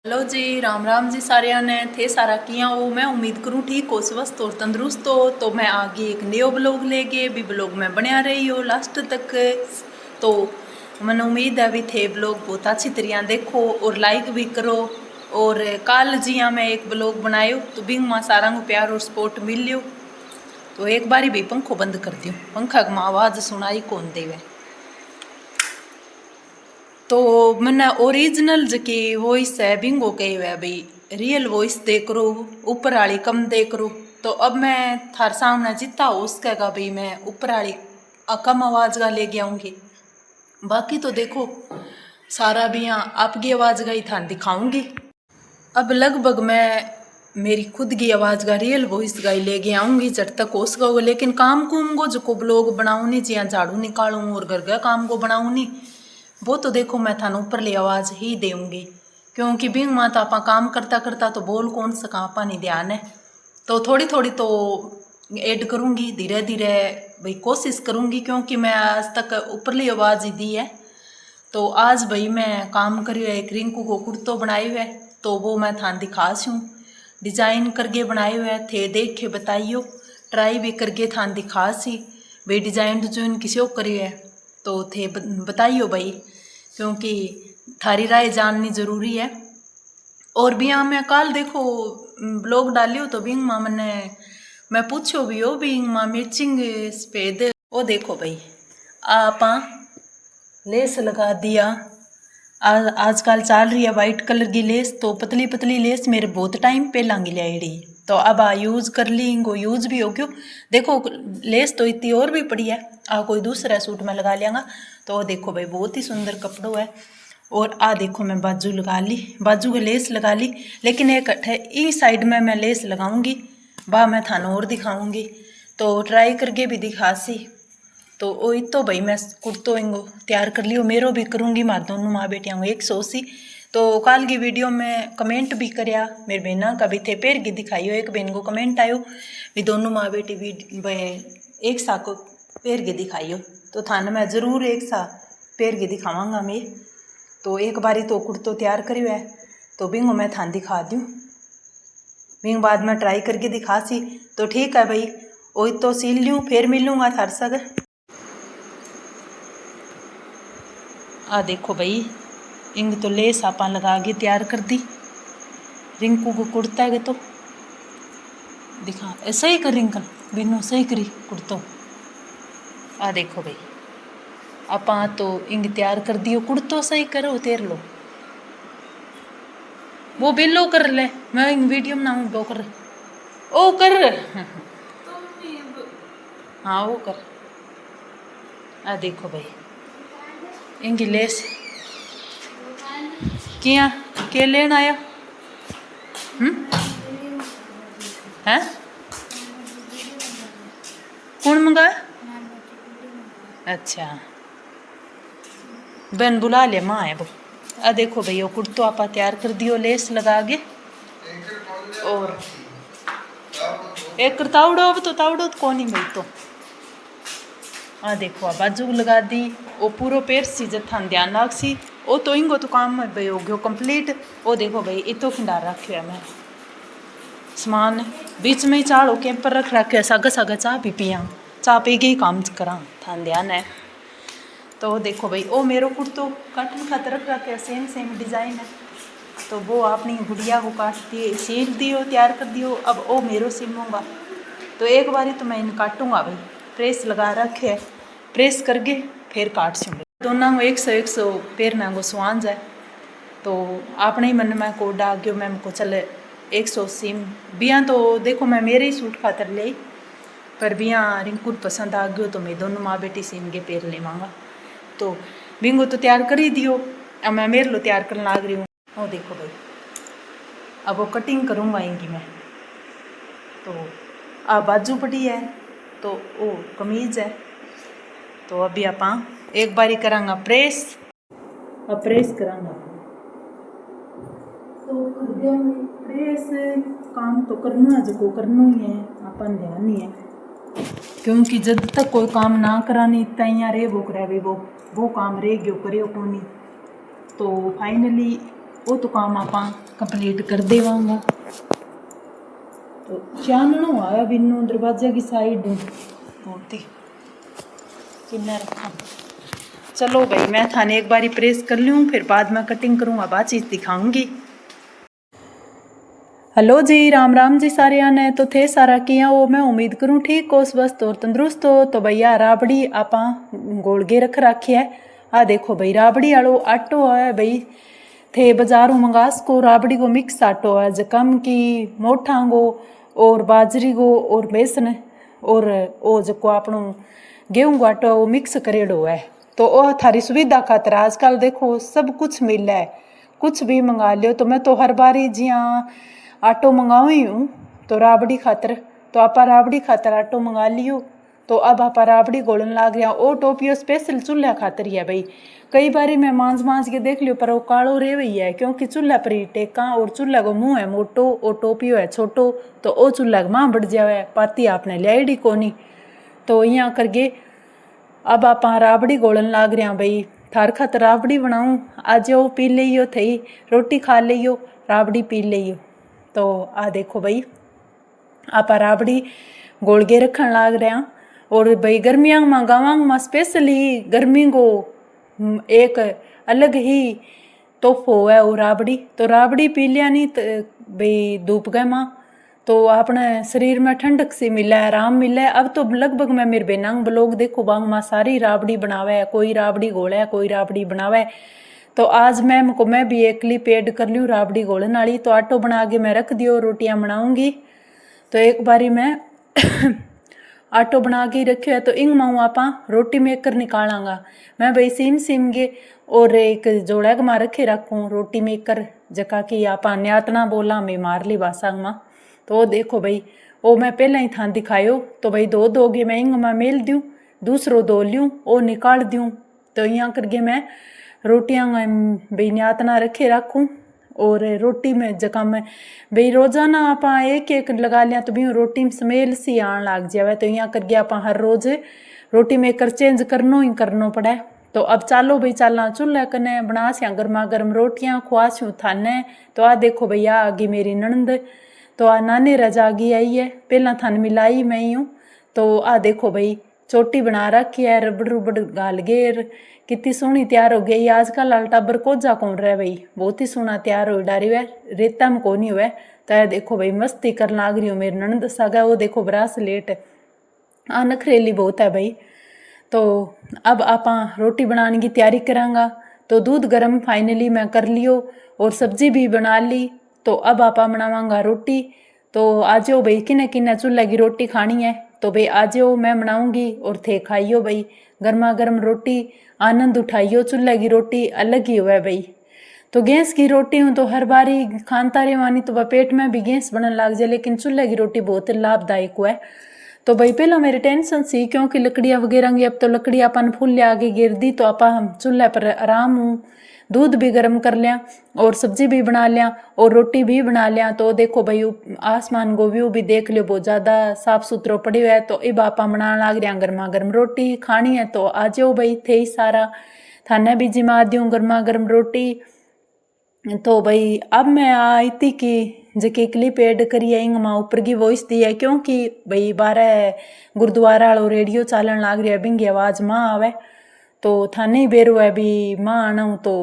Hello जी, राम राम जी सारिया ने थे सारा किया हो। मैं उम्मीद करूँ ठीक हो, स्वस्थ और तंदुरुस्त हो। तो मैं आगे एक नयो ब्लॉग लेके भी ब्लॉग में बनया रही हो लास्ट तक। तो मैंने उम्मीद है भी थे ब्लॉग बहुत अच्छी तरह देखो और लाइक भी करो। और कल जिया मैं एक ब्लॉग बनायो तो बिंग माँ सारा को प्यार और सपोर्ट मिल लियो। तो एक बारी भी पंखो बंद कर दियो, पंखा की आवाज़ सुनाई कौन देवे। तो मैंने ओरिजिनल जकी वॉइस है बिंगो कही है भाई, रियल वॉइस दे करो, ऊपर वाली कम दे करो। तो अब मैं थार सामने जितना हो उसका भाई मैं ऊपर वाली कम आवाज़ का लेके आऊँगी। बाकी तो देखो सारा भी यहाँ आपकी आवाज़ का ही थान दिखाऊंगी। अब लगभग मैं मेरी खुद की आवाज़ का रियल वॉइस का ही लेके आऊँगी जब तक हो सका। लेकिन काम कुम को जो ब्लॉग बनाऊँ नहीं, जिया झाड़ू निकालूँ और घर का काम को बनाऊँ नहीं, वो तो देखो मैं थानू ऊपरली आवाज़ ही देऊँगी। क्योंकि बिंग माँ तो आप काम करता करता तो बोल कौन सका, आपा नहीं ध्यान है। तो थोड़ी थोड़ी तो ऐड करूँगी धीरे धीरे भाई, कोशिश करूँगी। क्योंकि मैं आज तक ऊपरली आवाज़ ही दी है। तो आज भाई मैं काम करी है, एक रिंकू को कुर्तो बनाए हुए है तो वो मैं थान दिखास हूँ। डिजाइन करके बनाए हुए थे, देख के बताइयो, ट्राई भी करके थान दिखास ही भाई। डिजाइन डिजाइन किसी को करी है तो थे बताइयो भाई, क्योंकि थारी राय जाननी जरूरी है। और भी यहाँ मैं कल देखो ब्लॉग डालियो तो बिंग माँ मैं पूछो भी हो बिंग माँ मैचिंग सफेद वो देखो भाई आप लेस लगा दिया। आजकल चल रही है वाइट कलर की लेस, तो पतली पतली लेस मेरे बहुत टाइम पहला की लाई तो अब यूज़ कर ली, इनको यूज़ भी हो क्यों। देखो लेस तो इतनी और भी पड़ी है, कोई दूसरा सूट में लगा लियाँगा। तो देखो भाई बहुत ही सुंदर कपड़ों है। और देखो मैं बाजू लगा ली, बाजू की लेस लगा ली। लेकिन एक इस साइड में मैं लेस लगाऊंगी, वह मैं थानों और दिखाऊंगी। तो ट्राई करके भी दिखा सी। तो वही तो भाई मैं कुर्तो इंगो तैयार कर लियो, मेरो भी करूँगी, मार दोनों माँ बेटियाँ को एक सोसी। तो कल की वीडियो में कमेंट भी करया, मेरी बहना का भी थे पैर की दिखाइयो। एक बहन को कमेंट आयो भी दोनों माँ बेटी भी एक सा को पैर की दिखाइयो। तो थाने मैं ज़रूर एक सा पैर की दिखावांगा मैं। तो एक बारी तो कुर्तो तैयार करियो है तो बिंगो मैं थान दिखा दूँ, बिंग बाद में ट्राई करके दिखा सी। तो ठीक है भाई, वही तो सील लूँ फिर मिलूँगा थार सग। देखो भाई इंग तो लेस आपा लगा के तैयार कर दी। रिंकू को कुर्ता है तो दिखा ऐसा ही कर रिंकल बिनो सही करी कुर्तो। देखो भाई आपा तो इंग तैयार कर दियो, कुर्तो सही करो तेर लो, वो बिलो कर ले, मैं इंग वीडियो में ना वो कर ओ कर हाँ वो कर। देखो भाई इंगी लेस किया के लेन आया हैं कौन मंगाया? अच्छा बहन बुला ले माँ है वो। देखो भाई वो कुर्तो आपा तैयार कर दियो लेस लगा के। और एक तावड़ो अब तो तावड़ो तो कौन ही भाई तो देखो बाजू लगा दी। वो पूरा पैर सी जथान ध्यान नाक सी वो तो इंगो तो काम में भाई हो गयो कंप्लीट। वो देखो भाई इतो खिंडार रखो है मैं सामान, बीच में ही चाड़ो कैंपर रख रखे सागा सागा चाह भी पिया, चाह पी के ही काम करा थान ध्यान है। तो देखो भाई वो मेरो कुर्तो काटन खातर रख रखे सेम सेम डिज़ाइन है। तो वो अपनी गुड़िया को काट दिए सील दियो तैयार कर दियो। अब वो मेरो सिलूँगा तो एक बारी तो मैं इन काटूँगा भाई, प्रेस लगा रखे है, प्रेस करके फिर काट सूँ। दोनों को 100 पेरना को स्वांज है। तो आपने ही मन में कोड आ गयो मैम को चले 100 सीम बिया। तो देखो मैं मेरे ही सूट खातर ले, पर बिया रिंकू पसंद आ गयो तो मैं दोनों माँ बेटी सीम के पेर लेवांगा। तो बिंगो तो तैयार कर ही दियो, अब मैं मेरे लो तैयार करने लाग रही हूँ। वो देखो भाई अब वो कटिंग करूँगा इनकी मैं। तो बाजू पड़ी है तो वो कमीज है। तो अभी आप एक बारी करांगा प्रेस, अब प्रेस करांगा तो कर दिया प्रेस। काम तो करना है जो करना ही है, अपन ध्यान नहीं है। क्योंकि जब तक कोई काम ना करानी इतना यहाँ रे वो करे वो काम रह गयो करे कोनी। तो फाइनली वो तो काम आप कंप्लीट कर देवांगा। तो चाननो आया बिन्नू दरवाजे की साइड होती किन्ना रखा। चलो भाई मैं थाने एक बारी प्रेस कर लूँ, फिर बाद में कटिंग करूँगा, बाद चीज़ दिखाऊंगी। हेलो जी, राम राम जी सारे आने। तो थे सारा किया वो मैं उम्मीद करूँ ठीक हो, स्वस्थ और तंदुरुस्त हो। तो भैया राबड़ी आप गोलगे रख रखी है। आ देखो भाई राबड़ी आलो आटो है भाई, थे बाजारों मंगास को राबड़ी को मिक्स आटो है जकम की मोठा गो और बाजरी गो और बेसन और ओ जको आपनो गेहूं को आटो वो मिक्स करेडो है। तो वो थारी सुविधा खातर आजकल देखो सब कुछ मिल है, कुछ भी मंगा लियो। तो मैं तो हर बारी जिया आटो मंगाऊ ही हूँ तो राबड़ी खातर, तो आप राबड़ी खातर आटो मंगा लियो। तो अब आप राबड़ी गोलन लाग रहा। ओ टोपियो स्पेशल चूल्हा खातर ही है भाई। कई बारी मैं मांझ के देख लियो पर वो कालो रे हुई है, क्योंकि चूल्हा पर ही टेका और चूल्हा को मुँह है मोटो और टोपियो है छोटो, तो ओ चूल्हा माँ बढ़ जावे पाती आपने लियाड़ी कोनी। तो यहाँ करके अब आप राबड़ी गोलन लाग रहा भाई। थार खातर राबड़ी बनाऊँ, आज वो पी लियो थी, रोटी खा लियो राबड़ी पी लियो। तो आ देखो भाई आप राबड़ी गोलगे रखन लाग रहा। और भाई गर्मियाँ में गाँव में स्पेशली गर्मी को एक अलग ही तोहफो है वो राबड़ी। तो राबड़ी पी लिया नहीं तो भाई धूप गए माँ तो अपने शरीर में ठंडक सी मिले, आराम मिले। अब तो लगभग मैं मेरे बेनंग ब्लॉग देखो बांग माँ सारी राबड़ी बनावे, कोई राबड़ी घोले कोई राबड़ी बनावे। तो आज मैं भी एक क्लिप ऐड कर लूँ राबड़ी घोलन वाली। तो आटो बना के मैं रख दियो, रोटियां बनाऊंगी। तो एक बारी मैं आटो बना के रखो है, तो इंग माऊ आप रोटी मेकर निकालांगा। मैं भाई सीम गे और एक जोड़ा माँ रखे रखूँ रोटी मेकर जका कि आप न्यातना बोला मैं मारली भाषा में। तो वो देखो भाई वो मैं पहले ही थान दिखायो। तो भाई दो गे मैं इंग माँ मेल दूँ, दूसरो दो लूँ वो निकाल दूँ। तो यहाँ करके मैं रोटियां भाई न्यातना रखे रखूँ। और रोटी में जका में भाई रोजाना आप एक लगा लिया तो भी रोटी में स्मेल सी आन लग जावे। तो यहाँ करके आप हर रोज रोटी मेकर चेंज करनो ही करनो पड़े। तो अब चालो भाई चलना चूल्हा कने बना सिया गर्मा गर्म रोटियां खुआसूँ थाने। तो आ देखो भैया आगे मेरी ननद, तो आ नानी रजागी आई है, पहला थान मिलाई मैं ही हूँ। तो आ देखो भाई चोटी बना रखी है, रबड़ रुबड़ गाल गेर कितनी सोहनी तैयार हो गई। आजकल लाल टाबर कोजा कौन रहा भाई, बहुत ही सोहना तैयार हो डारी हुआ, रेता में कोनी हुआ। तो यह देखो भाई मस्ती कर लाग रही हो मेरी ननद सागा। वो देखो ब्रासलेट आ नखरेली बहुत है भाई। तो अब आप रोटी बनाने की तैयारी करांगा। तो दूध गर्म फाइनली मैं कर लियो और सब्जी भी बना ली। तो अब आप बनावांगा रोटी। तो आज हो भाई किन्ने किन्ने चूल्हे की रोटी खानी है तो भाई आज हो मैं बनाऊंगी और थे खाइयो भाई गर्मा गर्म रोटी, आनंद उठाइयो। चूल्हे की रोटी अलग ही हुआ भाई। तो गैस की रोटी हूँ तो हर बारी खानता रेवानी तो वह पेट में भी गैस बनने लग जाए, लेकिन चूल्हे की रोटी बहुत लाभदायक हुआ है। तो भाई पहला मेरी टेंशन सी क्योंकि लकड़ियाँ वगैरह अब तो लकड़ी अपन फुल आगे गिर दी। तो आप हम चूल्हे पर आराम हूँ, दूध भी गर्म कर लिया और सब्जी भी बना लिया और रोटी भी बना लिया। तो देखो भाई आसमान को व्यू भी देख लियो, बहुत ज़्यादा साफ सुथरा पड़ी हुआ है। तो अब आप बना लाग रहा गर्मा गर्म रोटी खानी है। तो आ जाओ भाई थे ही सारा थाने भी जिमा दूँ गर्मा गर्म रोटी। तो भाई अब मैं आई थी कि जकी क्लिप ऐड करी है इंग माँ ऊपर की वॉइस दी है, क्योंकि भाई बारह गुरुद्वारा वालों रेडियो चालन लाग रही है बिंगी आवाज़ माँ आवे। तो थाने ही बेरो है भी माँ आना तो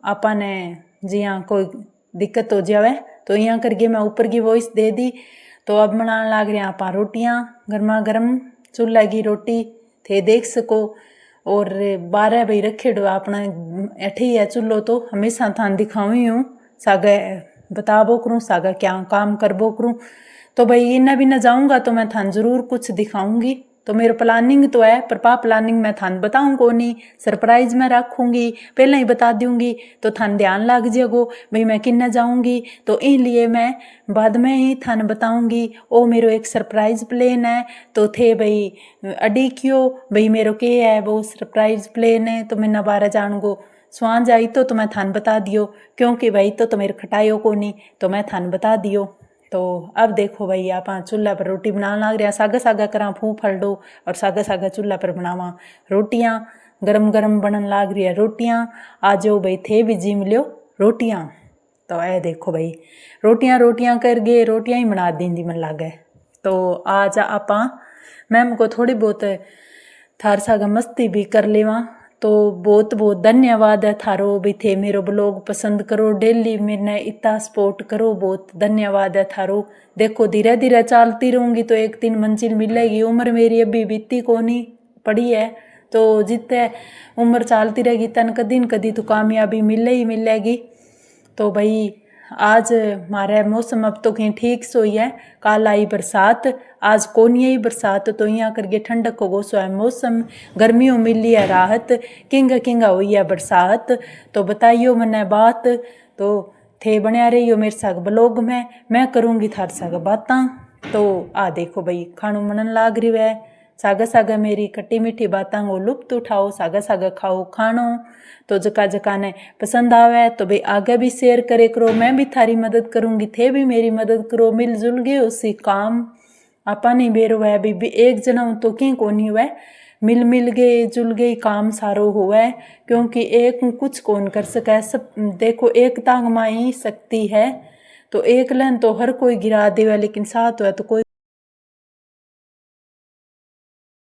आपा ने जी हाँ कोई दिक्कत हो जावे। तो यहाँ करके मैं ऊपर की वॉइस दे दी। तो अब बनाने लाग रहे हैं आप रोटियाँ गर्मा गर्म चूल्हा की रोटी थे देख सको। और 12 भाई रखे डो अपना अठे ही है चूल्हो। तो हमेशा थान दिखाऊँ ही हूँ सागा बताबो करूँ सागा क्या काम करबो करूँ। तो भाई इन्ना भी न जाऊँगा तो मैं थान जरूर कुछ दिखाऊँगी। तो मेरा प्लानिंग तो है पर प्लानिंग मैं थान बताऊँ को नहीं, सरप्राइज में रखूँगी, पहले ही बता दूँगी तो थान ध्यान लग जाएगो भाई मैं किन्ने जाऊँगी। तो इसलिए मैं बाद में ही थान बताऊँगी। ओ मेरो एक सरप्राइज प्लान है। तो थे भाई अडी क्यों भाई मेरो के है वो सरप्राइज प्लान है। तो मैं बारह जान गो स्वांझ आई तो मैं थान बता दियो, क्योंकि भाई तो मेरे खटायो को नहीं तो मैं थान बता दियो। तो अब देखो भाई आप चूल्हा पर रोटी बनाने लग रहा, सागा सागा करा फूँ फल दो और सागा सागा चूल्हा पर बनावा रोटियाँ गरम गरम बनन लग रही है रोटियाँ। आ जाओ भाई थे भी जी मिलो रोटियाँ। तो ऐ देखो भाई रोटियां कर गए, रोटियां ही बना दी मन लागे। तो आज आप मैम को थोड़ी बहुत थार साग मस्ती भी कर लेवा। तो बहुत बहुत धन्यवाद है थारो भी थे मेरो ब्लॉग पसंद करो, डेली मैंने इतना सपोर्ट करो, बहुत धन्यवाद है थारो। देखो धीरे धीरे चलती रहूँगी तो एक दिन मंजिल मिलेगी। उम्र मेरी अभी बीती को नहीं पड़ी है, तो जितने उम्र चलती रहेगी तन कदी न कदी तो कामयाबी मिले ही मिलेगी। तो भाई आज हमारे मौसम अब तो कहीं ठीक सोई है, कल आई बरसात, आज कोनी आई बरसात, तो यहाँ करके ठंडक हो सो है मौसम, गर्मियों मिली है राहत, किंगा हुई है बरसात। तो बताइयो मने बात, तो थे बनया रहियो मेरे साग ब्लॉग में, मैं करूँगी थार साग बातां। तो आ देखो भाई खानू मनन लाग रही है, सागा मेरी खट्टी मीठी बातां को लुप्त उठाओ, सागा खाओ खानो। तो जका ने पसंद आवे तो भाई आगे भी शेयर करे करो, मैं भी थारी मदद करूँगी, थे भी मेरी मदद करो, मिलजुल गए उसी काम। आपा नहीं बेरो है भी एक जना तो कहीं को नहीं हुआ, मिल गए जुल गए काम सारो हुआ है, क्योंकि एक कुछ कौन कर सके। सब देखो एकता में ही शक्ति है, तो एक लन तो हर कोई गिरा देवे, लेकिन साथ है तो कोई